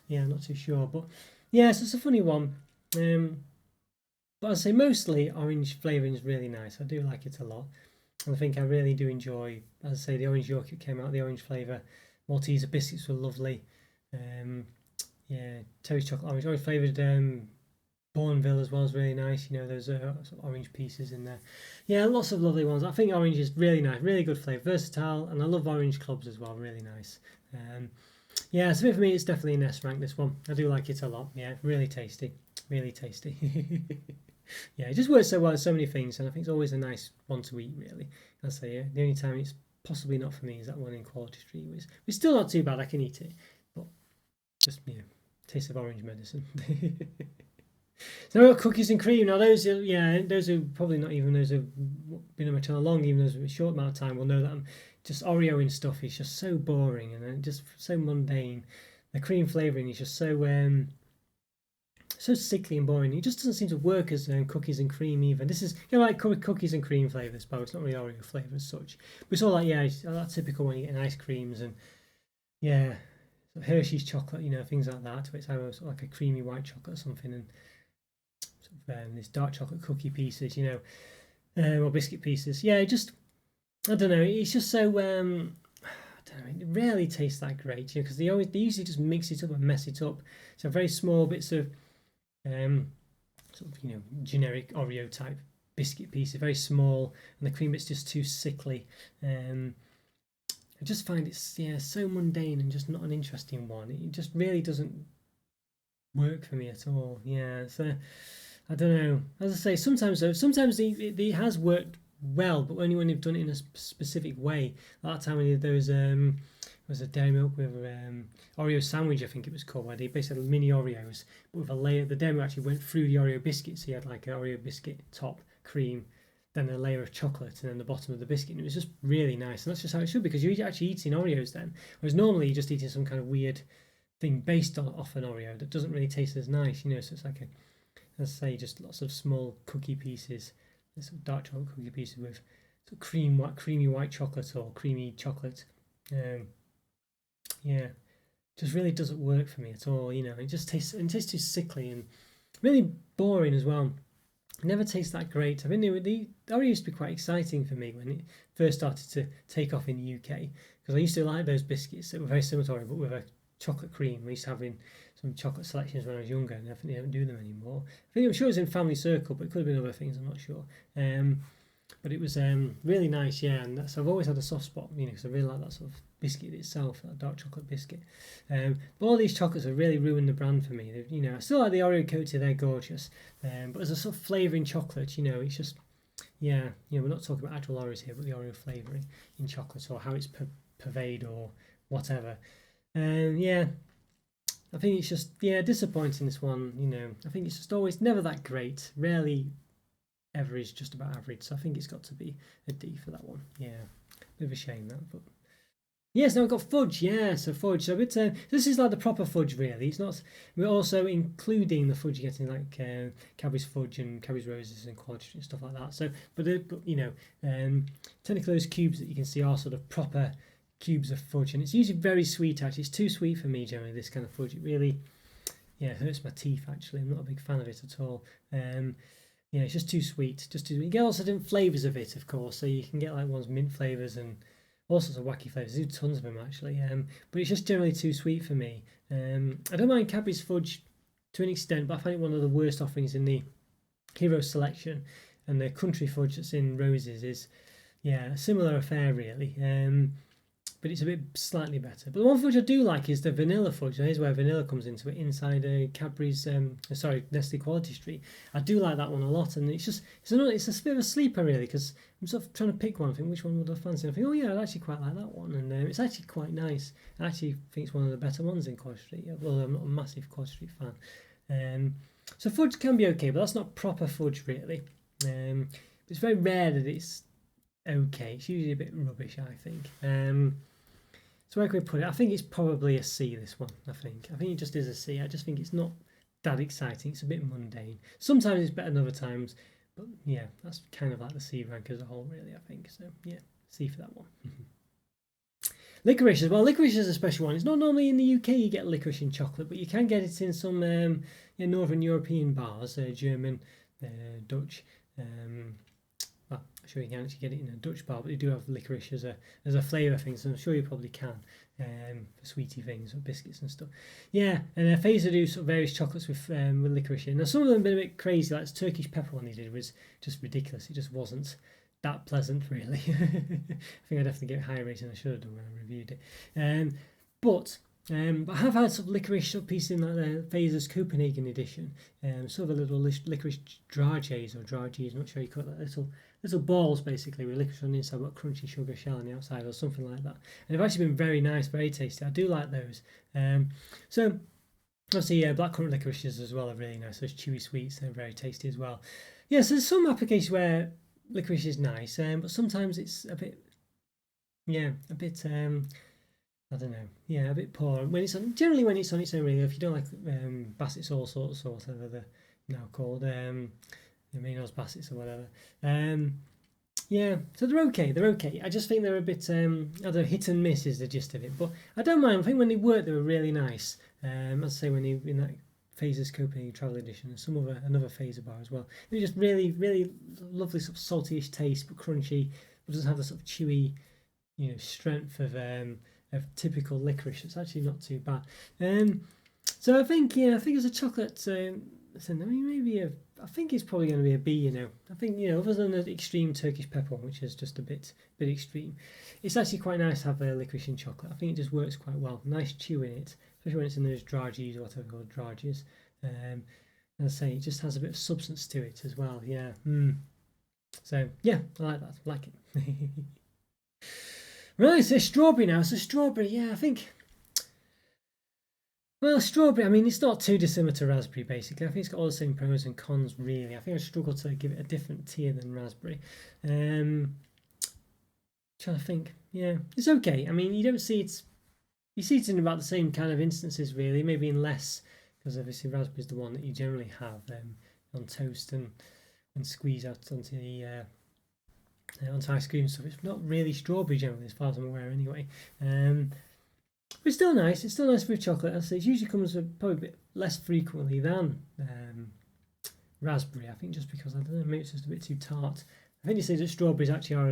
yeah, I'm not too sure. But yeah, so it's a funny one. But I'd say mostly orange flavouring is really nice. I do like it a lot. And I think I really do enjoy, as I say, the orange Yorkie came out, the orange flavour. Malteser biscuits were lovely. Yeah, Terry's chocolate orange flavoured Bourneville as well is really nice. You know, those sort of orange pieces in there. Yeah, lots of lovely ones. I think orange is really nice, really good flavour, versatile, and I love orange clubs as well. Really nice. Yeah, so for me, it's definitely an S rank. This one, I do like it a lot. Yeah, really tasty, really tasty. Yeah, it just works so well with so many things, and I think it's always a nice one to eat. Really, I say yeah. The only time it's possibly not for me is that one in Quality Street, which it's still not too bad. I can eat it, but just taste of orange medicine. So we've got cookies and cream. Now those are, yeah, those are probably not even those who've been on my channel long, even those with a short amount of time will know that I'm just Oreo and stuff is just so boring and just so mundane. The cream flavouring is just so sickly and boring. It just doesn't seem to work as cookies and cream either. This is like cookies and cream flavours, but it's not really Oreo flavour as such. But it's all like it's that typical when you get ice creams and yeah, so Hershey's chocolate, things like that. Where it's either like a creamy white chocolate or something, and this dark chocolate cookie pieces, or biscuit pieces. Yeah, just I don't know. It's just so I don't know. It rarely tastes that great, because they usually just mix it up and mess it up. So very small bits of sort of generic Oreo type biscuit pieces, very small, and the cream bit's just too sickly. I just find it's so mundane and just not an interesting one. It just really doesn't work for me at all. Yeah, so I don't know. As I say, sometimes it has worked well, but only when they've done it in a specific way. That time we did those was a dairy milk with Oreo sandwich, I think it was called, where they basically had mini Oreos, but with a layer. The dairy milk actually went through the Oreo biscuit, so you had like an Oreo biscuit top, cream, then a layer of chocolate, and then the bottom of the biscuit. And it was just really nice, and that's just how it should be, because you're actually eating Oreos then, whereas normally you're just eating some kind of weird thing based off an Oreo that doesn't really taste as nice, So it's like let's say just lots of small cookie pieces, sort of dark chocolate cookie pieces with sort of creamy white chocolate or creamy chocolate. Yeah, just really doesn't work for me at all. It just tastes too sickly and really boring as well. It never tastes that great. I mean, the Oreo used to be quite exciting for me when it first started to take off in the UK, because I used to like those biscuits that were very similar to Oreo but with a chocolate cream. We used to have in some chocolate selections when I was younger, and I think they don't do them anymore. I'm sure it was in Family Circle, but it could have been other things. I'm not sure. But it was really nice, yeah. And so I've always had a soft spot, because I really like that sort of biscuit itself, that dark chocolate biscuit. But all these chocolates have really ruined the brand for me. I still like the Oreo coated; they're gorgeous. But as a sort of flavouring chocolate, it's just we're not talking about actual Oreos here, but the Oreo flavouring in chocolate, or how it's purveyed or whatever. Yeah, I think it's just disappointing, this one. I think it's just always never that great. Rarely ever is just about average. So I think it's got to be a D for that one. Yeah, bit of a shame that, but yes. Now we've got Fudge. Yeah, so Fudge. So this is like the proper Fudge, really. It's not. We're also including the Fudge you're getting like Cadbury's Fudge and Cadbury's Roses and Quality and stuff like that. So, but technically those cubes that you can see are sort of proper cubes of fudge, and it's usually very sweet. Actually, it's too sweet for me generally, this kind of fudge. It really hurts my teeth. Actually, I'm not a big fan of it at all. It's just too sweet. You get also different flavours of it, of course, so you can get like ones mint flavours and all sorts of wacky flavours. There's tons of them actually, but it's just generally too sweet for me. I don't mind Cadbury's Fudge to an extent, but I find it one of the worst offerings in the Hero selection, and the Country Fudge that's in Roses is a similar affair really. But it's a bit slightly better. But the one fudge I do like is the vanilla fudge. Here's where vanilla comes into it, inside Cadbury's, Nestle Quality Street. I do like that one a lot, and it's a bit of a sleeper really, because I'm sort of trying to pick one. I think which one would I fancy? I think, oh yeah, I'd actually quite like that one, and it's actually quite nice. I actually think it's one of the better ones in Quality Street, although I'm not a massive Quality Street fan. So fudge can be okay, but that's not proper fudge really. It's very rare that it's okay. It's usually a bit rubbish, I think. So where can we put it? I think it's probably a C, this one. I think it just is a C. I just think it's not that exciting. It's a bit mundane. Sometimes it's better than other times, but yeah, that's kind of like the C rank as a whole, really, I think. So yeah, C for that one. Licorice as well. Licorice is a special one. It's not normally in the UK you get licorice in chocolate, but you can get it in some Northern European bars, German, Dutch, well, I'm sure you can actually get it in a Dutch bar, but they do have licorice as a flavour thing, so I'm sure you probably can for sweetie things or biscuits and stuff. Yeah, and Fazer do sort of various chocolates with licorice in. Now some of them have been a bit crazy, like this Turkish pepper one he did was just ridiculous. It just wasn't that pleasant, really. I think I'd have to give it a higher rating than I should have done when I reviewed it. But I have had sort of licorice sort of piece in like the Fazer's Copenhagen edition, sort of a little licorice dragees or dragees, not sure you call it, little balls basically with licorice on the inside but crunchy sugar shell on the outside or something like that. And they've actually been very nice, very tasty. I do like those. So obviously blackcurrant licorices as well are really nice. Those chewy sweets, they're very tasty as well. Yeah, so there's some applications where licorice is nice, but sometimes it's a bit, a bit I don't know. Yeah, a bit poor. Generally when it's on its own, really. If you don't like Bassett's all sorts or whatever they're now called, Minos Bassett's or whatever. Yeah, so they're okay. They're okay. I just think they're a bit, I don't know, hit and miss is the gist of it. But I don't mind. I think when they work, they were really nice. As I say, when they in that Fazer's Copenhagen Travel Edition and another Fazer bar as well. They're just really, really lovely sort of salty-ish taste, but crunchy. But doesn't have the sort of chewy, strength of typical licorice. It's actually not too bad. So I think as a chocolate, I think it's probably going to be a B. I think other than the extreme Turkish pepper one, which is just a bit extreme, it's actually quite nice to have a licorice in chocolate. I think it just works quite well. Nice chew in it, especially when it's in those dragees or whatever called dragees. As I say, it just has a bit of substance to it as well. Yeah. So yeah, I like that. I like it. Right, so strawberry now. So strawberry, yeah, I think. Well, strawberry, I mean, it's not too dissimilar to raspberry, basically. I think it's got all the same pros and cons, really. I think I struggle to give it a different tier than raspberry. Trying to think. Yeah, it's okay. I mean, you see it in about the same kind of instances, really, maybe in less, because obviously raspberry is the one that you generally have on toast and squeeze out onto the onto ice cream stuff. It's not really strawberry generally, as far as I'm aware, anyway. But it's still nice. It's still nice with chocolate. As I say, it usually comes with probably a bit less frequently than raspberry. I think just because I don't know, maybe it's just a bit too tart. I think you say that strawberries actually have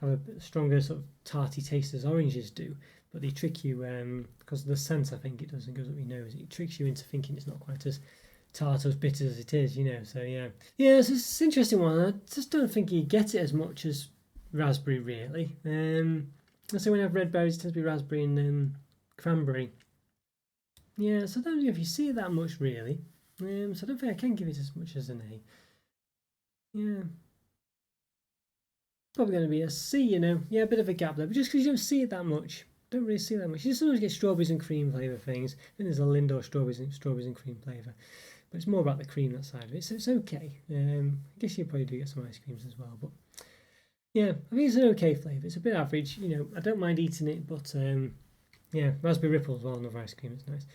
a stronger sort of tarty taste as oranges do, but they trick you because of the scent. I think it does and goes up your nose. It tricks you into thinking it's not quite as tart, as bitter as it is, So yeah, it's an interesting one. I just don't think you get it as much as raspberry, really. So when I have red berries, it tends to be raspberry and cranberry. Yeah, so I don't know if you see it that much, really. So I don't think I can give it as much as an A. Yeah. Probably going to be a C, Yeah, a bit of a gap there. But just because you don't see it that much. Don't really see that much. You just sometimes get strawberries and cream flavour things. I think there's a Lindor strawberries and cream flavour. But it's more about the cream, that side of it. So it's okay. I guess you probably do get some ice creams as well. But yeah, I think it's an okay flavour. It's a bit average. I don't mind eating it. But yeah, raspberry ripple as well, another ice cream. It's nice.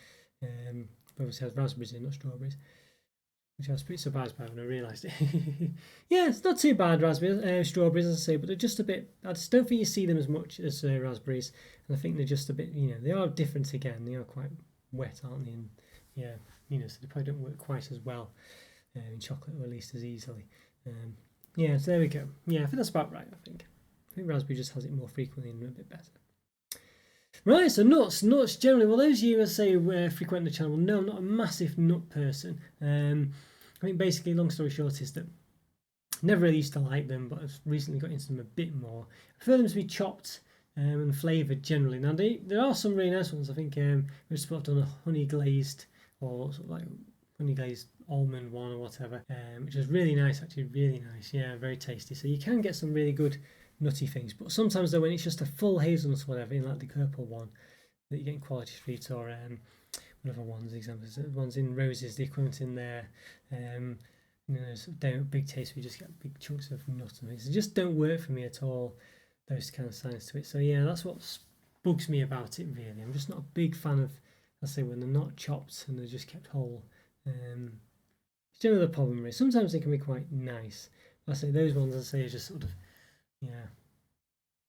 Obviously has raspberries in, not strawberries. Which I was pretty surprised by when I realised it. Yeah, it's not too bad, strawberries, as I say, but they're just a bit. I just don't think you see them as much as raspberries, and I think they're just a bit. They are different again. They are quite wet, aren't they? And yeah, so they probably don't work quite as well in chocolate, or at least as easily. Yeah, so there we go. Yeah, I think that's about right. I think raspberry just has it more frequently and a bit better. Right, so nuts generally. Well, those of you, as I say, frequent the channel, no, I'm not a massive nut person. I think basically, long story short, is that never really used to like them, but I've recently got into them a bit more. I prefer them to be chopped and flavoured generally. Now, there are some really nice ones. I think we've spotted on a honey glazed or sort of like honey glazed almond one or whatever, which is really nice, actually, really nice. Yeah, very tasty. So you can get some really good nutty things, but sometimes though, when it's just a full hazelnut or whatever, in like the purple one that you get in Quality Street or whatever ones, examples, ones in Roses, the equivalent in there, big taste where you just get big chunks of nut and things. They just don't work for me at all, those kind of signs to it. So yeah, that's what bugs me about it, really. I'm just not a big fan of, I say, when they're not chopped and they're just kept whole. It's generally the problem, really. Sometimes they can be quite nice. I say those ones, I say, are just sort of, yeah,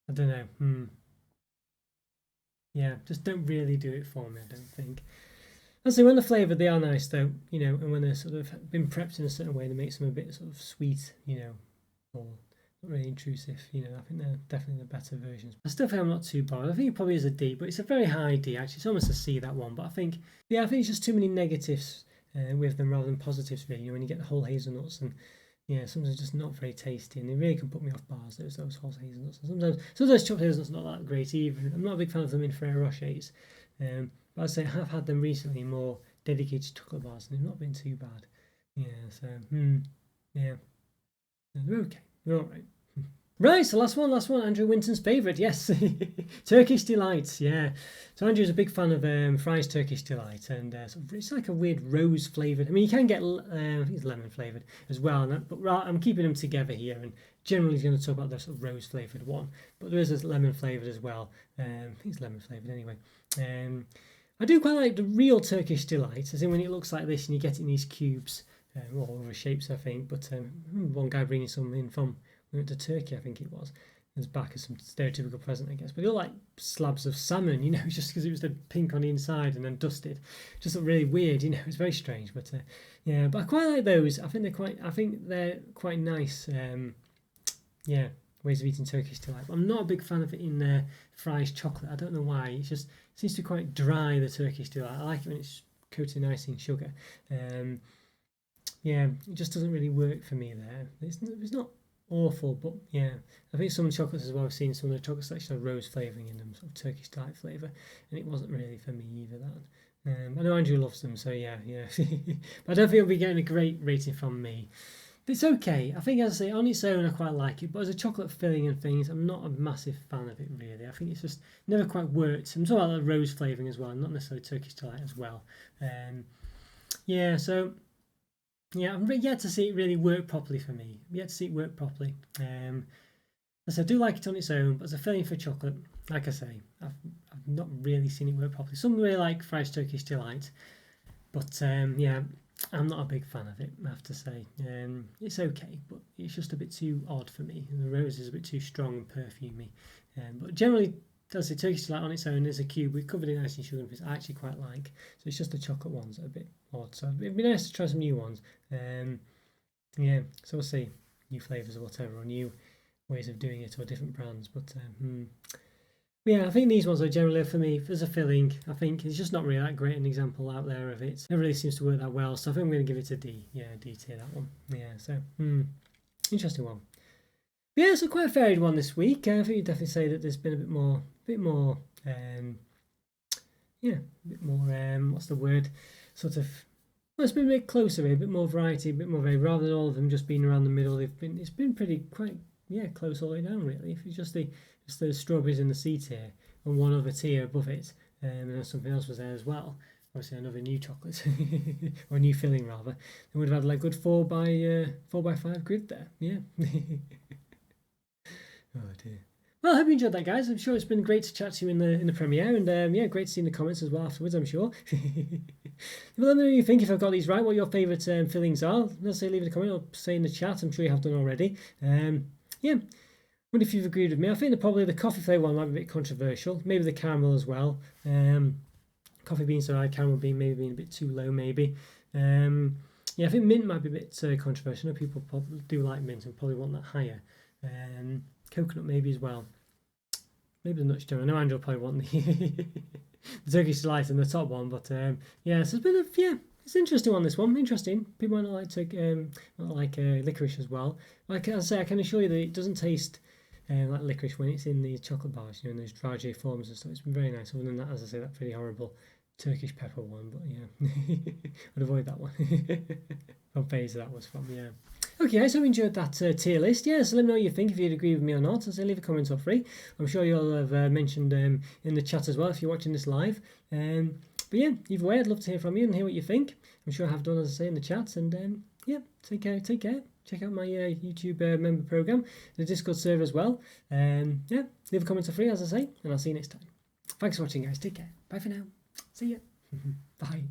I don't know. Yeah, just don't really do it for me, I don't think. I'd say when they're flavoured, they are nice though, and when they're sort of been prepped in a certain way, that makes them a bit sort of sweet, or not really intrusive. You know, I think they're definitely the better versions. I still think I'm not too bothered. I think it probably is a D, but it's a very high D actually. It's almost a C, that one. But I think, yeah, I think it's just too many negatives with them rather than positives. Really, you know, when you get the whole hazelnuts and yeah, sometimes just not very tasty, and they really can put me off bars. Those whole hazelnuts. And sometimes chopped hazelnuts not that great either. I'm not a big fan of them in Ferrero Rochers, but I'd say I have had them recently more dedicated chocolate bars, and they've not been too bad. Yeah, so yeah, they're okay. They're all right. Right, so last one, Andrew Winton's favourite, yes, Turkish Delights, yeah. So Andrew's a big fan of Fry's Turkish Delight, and it's like a weird rose flavoured. I mean, you can get, I think it's lemon flavoured as well, but I'm keeping them together here, and generally going to talk about the sort of rose flavoured one, but there is a lemon flavoured as well. I think it's lemon flavoured anyway. I do quite like the real Turkish Delight, as in when it looks like this and you get it in these cubes, all over shapes, I think. But one guy bringing some in from. We went to Turkey, I think it was. It was back as some stereotypical present, I guess. But they look like slabs of salmon, you know, just because it was the pink on the inside and then dusted. Just looked really weird, you know. It's very strange, but yeah. But I quite like those. I think they're quite nice. Yeah, ways of eating Turkish Delight. But I'm not a big fan of it in Fry's chocolate. I don't know why. It seems to be quite dry, the Turkish Delight. I like it when it's coated nice in sugar. Yeah, it just doesn't really work for me there. It's not awful, but yeah, I think some chocolates as well. I've seen some of the chocolate selection have rose flavouring in them, sort of Turkish Delight flavour, and it wasn't really for me either. That I know Andrew loves them, so yeah. But I don't think it'll be getting a great rating from me. But it's okay. I think, as I say, on its own, I quite like it, but as a chocolate filling and things, I'm not a massive fan of it really. I think it's just never quite worked. I'm talking about the rose flavouring as well, not necessarily Turkish Delight as well. Yeah, so. Yeah, I'm yet to see it really work properly for me. I'm yet to see it work properly. As I do like it on its own, but as a filling for chocolate, like I say, I've not really seen it work properly. Some really like Fry's Turkish Delight, but yeah, I'm not a big fan of it, I have to say. It's okay, but it's just a bit too odd for me. And the rose is a bit too strong and perfumey. But generally, as I say, Turkish Delight on its own is a cube. We've covered it nice in sugar and bits I actually quite like. So it's just the chocolate ones that are a bit odd. So it'd be nice to try some new ones. Yeah, so we'll see. New flavours or whatever, or new ways of doing it, or different brands. But yeah, I think these ones are generally, for me, as a filling, I think it's just not really that great an example out there of it. It really seems to work that well. So I think I'm going to give it a D. Yeah, D tier, that one. Yeah, so interesting one. But yeah, so quite a varied one this week. I think you'd definitely say that there's been a bit more, what's the word? Sort of, well, it's been a bit closer, a bit more variety, a bit more variety, rather than all of them just being around the middle. It's been pretty quite close all the way down really. If it's just the strawberries in the C tier and one other tier above it, and then something else was there as well. Obviously another new chocolate or a new filling rather. Then we'd have had like good 4x5 grid there. Yeah. Oh dear. Well, I hope you enjoyed that, guys. I'm sure it's been great to chat to you in the premiere, and yeah, great to see in the comments as well afterwards, I'm sure. Well, let me know what you think, if I've got these right, what your favourite fillings are. Let's say leave a comment or say in the chat. I'm sure you have done already. Yeah, wonder if you've agreed with me. I think probably the coffee flavour one might be a bit controversial. Maybe the caramel as well. Coffee bean so high, caramel bean maybe being a bit too low, maybe. Yeah, I think mint might be a bit controversial. I know people probably do like mint and probably want that higher. Coconut maybe as well. Maybe the nut stone. I know Andrew will probably want the Turkish Delight in the top one, but yeah, so it's been it's an interesting one. This one, interesting. People might not like licorice as well. Like I say, I can assure you that it doesn't taste like licorice when it's in the chocolate bars, in those dry J forms and stuff. It's been very nice. Other than that, as I say, that pretty horrible Turkish pepper one, but yeah, I'd avoid that one. What phase that was from, yeah. Okay, guys, so I enjoyed that tier list. Yeah, so let me know what you think, if you'd agree with me or not. So leave a comment or free. I'm sure you'll have mentioned in the chat as well if you're watching this live. But yeah, either way, I'd love to hear from you and hear what you think. I'm sure I have done, as I say, in the chat. And yeah, take care. Check out my YouTube member program, the Discord server as well. Yeah, leave a comment or free, as I say, and I'll see you next time. Thanks for watching, guys. Take care. Bye for now. See ya. Bye.